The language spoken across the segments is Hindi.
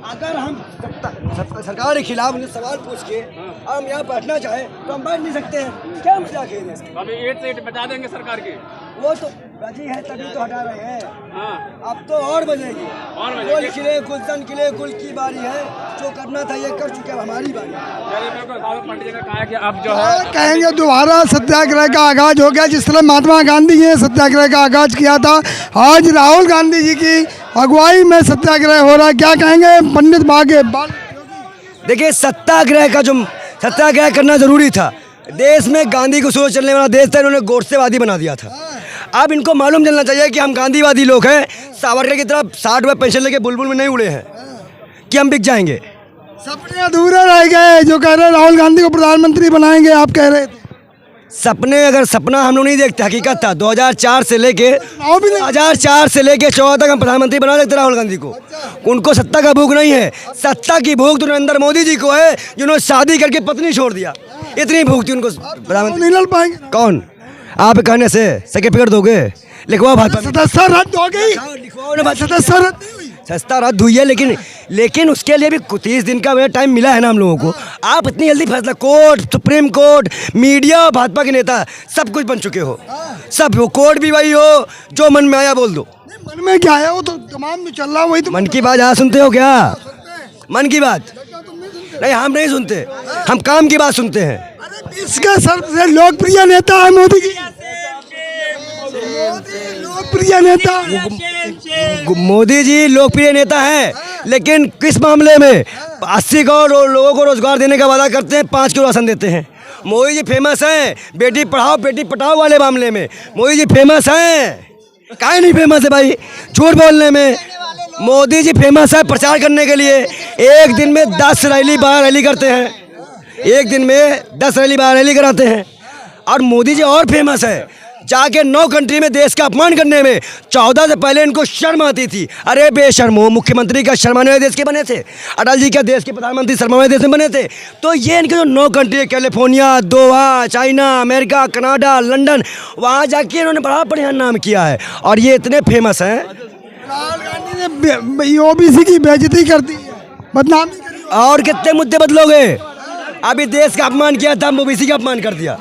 अगर हम सरकार के खिलाफ उन्हें सवाल पूछ के और हम यहाँ बैठना चाहें तो हम बैठ नहीं सकते हैं। क्या मजाक है इसका? अभी 8 सीट बचा देंगे सरकार की। वो तो बची है तभी तो हटा रहे हैं। हाँ। अब तो और बजेगी। और बजेगी। गुल खिले गुलशन खिले गुल की बारी है, जो करना था ये कर चुके, अब हमारी बारी है। पंडित जी ने कहा कि अब जो है कहेंगे दोबारा सत्याग्रह का आगाज हो गया। जिस तरह महात्मा गांधी ने सत्याग्रह का आगाज किया था, आज राहुल गांधी जी की अगुवाई में सत्याग्रह हो रहा है। क्या कहेंगे पंडित बागे? देखिए, सत्याग्रह करना जरूरी था। देश में गांधी को सोच चलने वाला देश था, इन्होंने गोडसेवादी बना दिया था। अब इनको मालूम चलना चाहिए कि हम गांधीवादी लोग हैं। सावरकर की तरफ 60 रुपये पेंशन लेके बुलबुल में नहीं उड़े हैं कि हम बिक जाएंगे। सपने अधूरे रह गए। जो कह रहे राहुल गांधी को प्रधानमंत्री बनाएंगे, आप कह रहे थे सपना हम लोग नहीं देखते, हकीकत था। 2004 से लेके 14 तक हम प्रधानमंत्री बना देते राहुल गांधी को। उनको सत्ता का भूख नहीं है। सत्ता की भूख तो नरेंद्र मोदी जी को है, जिन्होंने शादी करके पत्नी छोड़ दिया। इतनी भूख थी उनको प्रधानमंत्री। नहीं लड़ पाएंगे। कौन आप कहने से सर्टिफिकेट दोगे? लिखवा भाजपा सदस्य रद्द हो गई। सदस्य रद्द नहीं हुई। सस्ता रद्द हुई है, लेकिन उसके लिए भी 30 दिन का टाइम मिला है ना हम लोगों को। आप इतनी जल्दी फैसला, court, supreme court, media, Bhajpa के नेता सब कुछ बन चुके हो। सब हो, कोर्ट भी वही हो, जो मन में आया बोल दो। मन में क्या है वो तो तमाम चल रहा, वही तो। मन की बात यहाँ सुनते हो क्या? मन की बात नहीं, हम नहीं सुनते, हम काम की बात सुनते हैं। इसका सबसे लोकप्रिय नेता है मोदी जी। लोकप्रिय नेता मोदी जी लोकप्रिय नेता है, लेकिन किस मामले में? 80 करोड़ लोगों को रोजगार देने का वादा करते हैं, 5 किलो राशन देते हैं। मोदी जी फेमस हैं बेटी पढ़ाओ बेटी पटाओ वाले मामले में। मोदी जी फेमस हैं। काहे नहीं फेमस है भाई झूठ बोलने में? मोदी जी फेमस है प्रचार करने के लिए। एक दिन में 10 रैली 12 रैली करते हैं। एक दिन में 10 रैली 12 रैली कराते हैं। और मोदी जी और फेमस है जाके 9 कंट्री में देश का अपमान करने में। 14 से पहले इनको शर्म आती थी। अरे बेशर्मो, मुख्यमंत्री का शर्माने वाले देश के बने थे। अटल जी क्या देश के प्रधानमंत्री शर्माने वाले देश में बने थे। तो ये इनके जो 9 कंट्री, कैलिफोर्निया, दोहा, चाइना, अमेरिका, कनाडा, लंदन, वहाँ जाके इन्होंने बड़ा बढ़िया नाम किया है और ये इतने फेमस हैं। राहुल गांधी ने ओबीसी की बेइज्जती कर दी, बदनामी करी। और कितने मुद्दे बदलोगे? अभी देश का अपमान किया था, ओबीसी का अपमान कर दिया।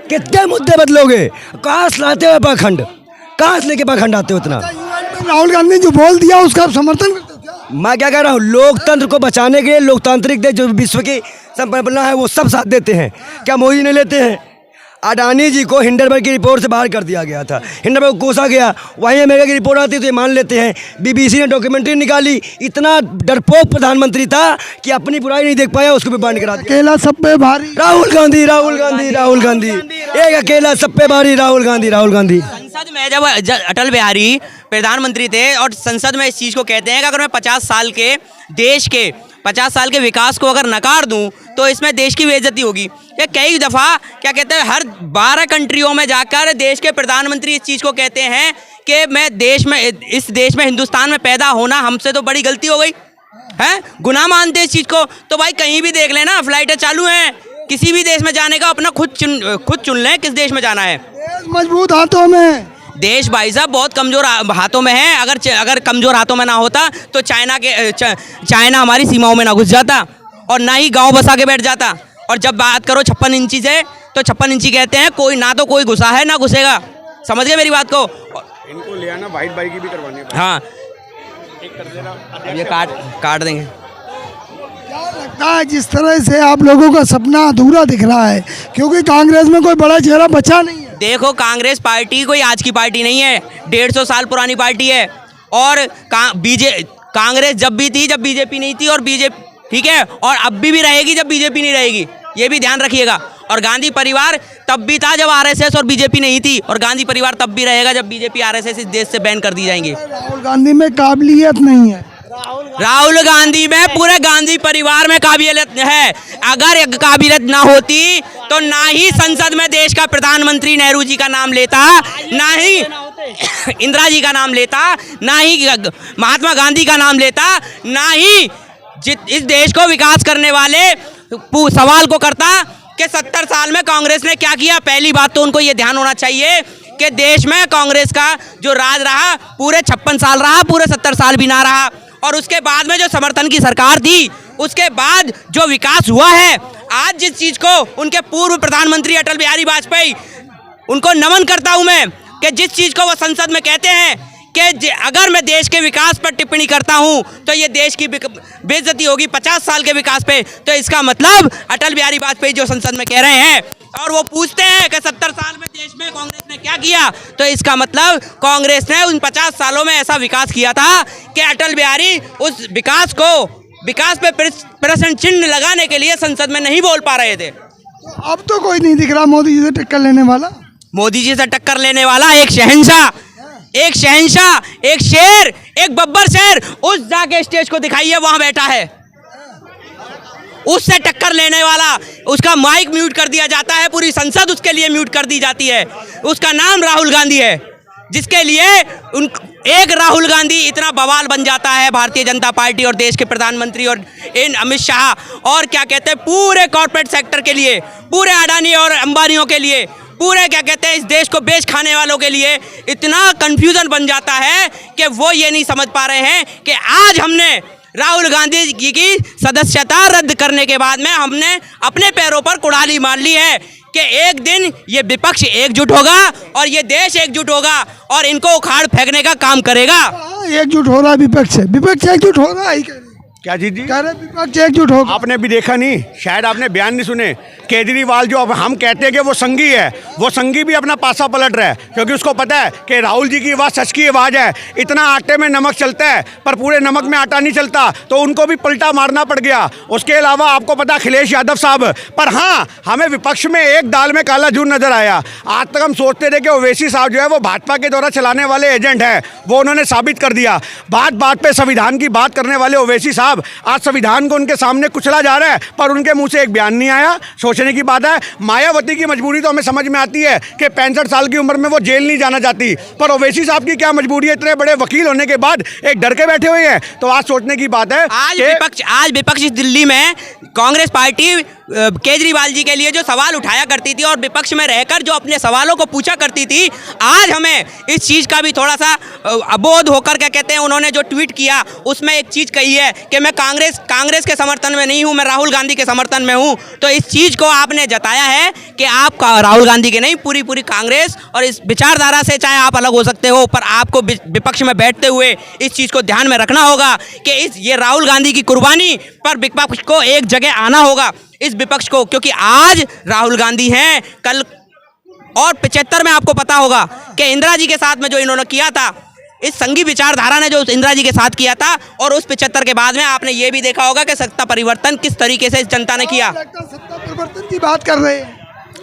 कितने मुद्दे बदलोगे? कहाँ से लाते हो पाखंड? कहाँ से लेके पाखंड आते हो इतना? राहुल गांधी ने जो बोल दिया उसका आप समर्थन करते हो क्या? मैं क्या कह रहा हूँ, लोकतंत्र को बचाने के लिए लोकतांत्रिक देश जो विश्व की संपन्ना है वो सब साथ देते हैं। क्या मोदी ने लेते हैं? अडानी जी को हिंडनबर्ग की रिपोर्ट से बाहर कर दिया गया था, हिंडनबर्ग को कोसा गया। वहीं अमेरिका की रिपोर्ट आती तो ये मान लेते हैं। बीबीसी ने डॉक्यूमेंट्री निकाली। इतना डरपोक प्रधानमंत्री था कि अपनी बुराई नहीं देख पाया, उसको भी बंद करा दिया। अकेला सब पे भारी राहुल गांधी, राहुल गांधी, राहुल गांधी, एक अकेला सब पे भारी राहुल गांधी, राहुल गांधी। संसद में जब अटल बिहारी प्रधानमंत्री थे और संसद में इस चीज़ को कहते हैं कि अगर मैं 50 साल के देश के 50 साल के विकास को अगर नकार दूं तो इसमें देश की बेइज्जती होगी। ये कई दफ़ा क्या कहते हैं, हर 12 कंट्रियों में जाकर देश के प्रधानमंत्री इस चीज़ को कहते हैं कि मैं इस देश में हिंदुस्तान में पैदा होना हमसे तो बड़ी गलती हो गई है, गुनाह मानते इस चीज़ को। तो भाई कहीं भी देख लेना, फ्लाइटें चालू हैं, किसी भी देश में जाने का अपना खुद चुन लें किस देश में जाना है। मजबूत हाथों में देश भाई साहब बहुत कमज़ोर हाथों में है। अगर कमज़ोर हाथों में ना होता तो चाइना हमारी सीमाओं में ना घुस जाता और ना ही गांव बसा के बैठ जाता। और जब बात करो 56 इंची से, तो 56 इंची कहते हैं कोई ना तो कोई घुसा है ना घुसेगा। समझ गए मेरी बात को? इनको ले आना, वाइट बाइक की भी करवानी है। हाँ, एक कर देना, ये काट देंगे। क्या लगता है जिस तरह से आप लोगों का सपना अधूरा दिख रहा है, क्योंकि कांग्रेस में कोई बड़ा चेहरा बचा नहीं है। देखो, कांग्रेस पार्टी कोई आज की पार्टी नहीं है, 150 साल पुरानी पार्टी है। और कांग्रेस जब भी थी जब बीजेपी नहीं थी, और बीजेपी ठीक है, और अब भी रहेगी जब बीजेपी नहीं रहेगी, ये भी ध्यान रखिएगा। और गांधी परिवार तब भी था जब आरएसएस और बीजेपी नहीं थी, और गांधी परिवार तब भी रहेगा जब बीजेपी आरएसएस इस देश से बैन कर दी जाएंगी। राहुल गांधी में काबिलियत नहीं है। राहुल गांधी में, पूरे गांधी परिवार में काबिलियत है। अगर काबिलियत ना होती तो ना ही संसद में देश का प्रधानमंत्री नेहरू जी का नाम लेता, ना ही इंदिरा जी का नाम लेता, ना ही महात्मा गांधी का नाम लेता, ना ही इस देश को विकास करने वाले सवाल को करता कि 70 साल में कांग्रेस ने क्या किया। पहली बात तो उनको ये ध्यान होना चाहिए कि देश में कांग्रेस का जो राज रहा पूरे 56 साल रहा, पूरे 70 साल भी ना रहा। और उसके बाद में जो समर्थन की सरकार थी, उसके बाद जो विकास हुआ है, आज जिस चीज को उनके पूर्व प्रधानमंत्री अटल बिहारी वाजपेयी, उनको नमन करता हूं मैं कि जिस चीज को वो संसद में कहते हैं कि अगर मैं देश के विकास पर टिप्पणी करता हूं तो ये देश की बेइज्जती होगी 50 साल के विकास पे। तो इसका मतलब अटल बिहारी वाजपेयी जो संसद में कह रहे हैं और वो पूछते हैं कि 70 साल में देश में कांग्रेस ने क्या किया, तो इसका मतलब कांग्रेस ने उन 50 सालों में ऐसा विकास किया था कि अटल बिहारी उस विकास पे प्रश्न चिन्ह लगाने के लिए संसद में नहीं बोल पा रहे थे। अब तो कोई नहीं दिख रहा मोदी जी से टक्कर लेने वाला। मोदी जी से टक्कर लेने वाला एक शहंशाह, एक शेर, एक बब्बर शेर, उस जाके स्टेज को दिखाइए, वहां बैठा है, उससे टक्कर लेने वाला, उसका माइक म्यूट कर दिया जाता है, पूरी संसद उसके लिए म्यूट कर दी जाती है। उसका नाम राहुल गांधी है, जिसके लिए एक राहुल गांधी इतना बवाल बन जाता है भारतीय जनता पार्टी और देश के प्रधानमंत्री और इन अमित शाह और क्या कहते हैं पूरे कॉर्पोरेट सेक्टर के लिए, पूरे अडानी और अंबानियों के लिए, पूरे क्या कहते हैं इस देश को बेच खाने वालों के लिए इतना कंफ्यूजन बन जाता है कि वो ये नहीं समझ पा रहे हैं कि आज हमने राहुल गांधी जी की सदस्यता रद्द करने के बाद में हमने अपने पैरों पर कुड़ाली मार ली है कि एक दिन ये विपक्ष एकजुट होगा और ये देश एकजुट होगा और इनको उखाड़ फेंकने का काम करेगा। एकजुट हो रहा है विपक्ष एकजुट हो रहा है। क्या जी कह रहे विपक्ष एकजुट होगा। आपने भी देखा नहीं, शायद आपने बयान नहीं सुने। केजरीवाल जो अब हम कहते हैं कि वो संघी है, वो संघी भी अपना पासा पलट रहा है, क्योंकि उसको पता है कि राहुल जी की आवाज़ सच की आवाज़ है। इतना आटे में नमक चलता है पर पूरे नमक में आटा नहीं चलता, तो उनको भी पलटा मारना पड़ गया। उसके अलावा आपको पता अखिलेश यादव साहब, पर हाँ हमें विपक्ष में एक दाल में काला जून नजर आया। आज तक हम सोचते थे कि ओवैसी साहब जो है वो भाजपा के द्वारा चलाने वाले एजेंट है, वो उन्होंने साबित कर दिया। बात बात पे संविधान की बात करने वाले ओवैसी साहब आज संविधान को उनके सामने कुचला जा रहा है, पर उनके मुंह से एक बयान नहीं आया। सोचने की बात है। मायावती की मजबूरी तो हमें समझ में आती है कि 65 साल की उम्र में वो जेल नहीं जाना चाहती, पर ओवैसी साहब की क्या मजबूरी है, इतने बड़े वकील होने के बाद एक डर के बैठे हुए हैं। तो आज सोचने की बात है। आज विपक्ष दिल्ली में कांग्रेस पार्टी केजरीवाल जी के लिए जो सवाल उठाया करती थी और विपक्ष में रहकर जो अपने सवालों को पूछा करती थी, आज हमें इस चीज का भी थोड़ा सा अबोध होकर क्या कहते हैं, उन्होंने जो ट्वीट किया उसमें एक चीज कही है कि मैं कांग्रेस के समर्थन में नहीं हूं, मैं राहुल गांधी के समर्थन में हूं। तो इस चीज को आपने जताया है कि आप राहुल गांधी के नहीं, पूरी कांग्रेस और इस विचारधारा से चाहे आप अलग हो सकते हो, पर आपको विपक्ष में बैठते हुए इस चीज को ध्यान में रखना होगा कि ये राहुल गांधी की कुर्बानी पर विपक्ष को एक जगह आना होगा, इस विपक्ष को, क्योंकि आज राहुल गांधी हैं, कल और 75 में आपको पता होगा कि इंदिरा जी के साथ में जो इन्होंने किया था, इस संघी विचारधारा ने जो इंदिरा जी के साथ किया था, और उस 75 के बाद में आपने ये भी देखा होगा कि सत्ता परिवर्तन किस तरीके से इस जनता ने किया। सत्ता परिवर्तन की बात कर रहे हैं।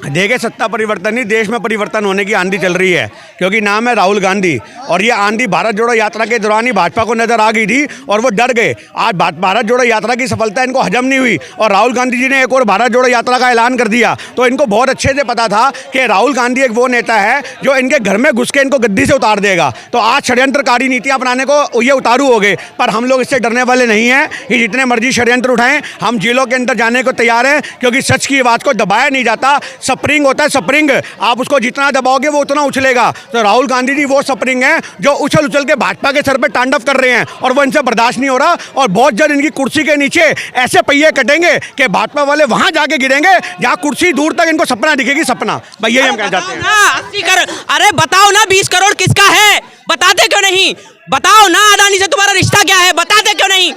देखिए, सत्ता परिवर्तन नहीं, देश में परिवर्तन होने की आंधी चल रही है, क्योंकि नाम है राहुल गांधी, और ये आंधी भारत जोड़ो यात्रा के दौरान ही भाजपा को नजर आ गई थी और वो डर गए। आज भारत जोड़ो यात्रा की सफलता इनको हजम नहीं हुई और राहुल गांधी जी ने एक और भारत जोड़ो यात्रा का ऐलान कर दिया। तो इनको बहुत अच्छे से पता था कि राहुल गांधी एक वो नेता है जो इनके घर में घुस के इनको गद्दी से उतार देगा। तो आज षड्यंत्रकारी नीतियां अपनाने को ये उतारू हो गए, पर हम लोग इससे डरने वाले नहीं हैं। ये जितने मर्जी षड्यंत्र उठाएं, हम जेलों के अंदर जाने को तैयार हैं, क्योंकि सच की आवाज़ को दबाया नहीं जाता। स्प्रिंग होता है, स्प्रिंग, आप उसको जितना दबाओगे वो उतना उछलेगा। तो राहुल गांधी जी वो स्प्रिंग है जो उछल उछल के भाजपा के सर पे तांडव कर रहे हैं, और वो इनसे बर्दाश्त नहीं हो रहा। और बहुत जल्द इनकी कुर्सी के नीचे ऐसे पहिए कटेंगे कि भाजपा वाले वहां जाके गिरेंगे जहां कुर्सी दूर तक इनको सपना दिखेगी, सपना। भैया हम कह जाते हैं 80 करोड़, अरे बताओ ना 20 करोड़ किसका है, बताते क्यों नहीं? बताओ ना, अडानी से तुम्हारा रिश्ता क्या है, बताते क्यों नहीं?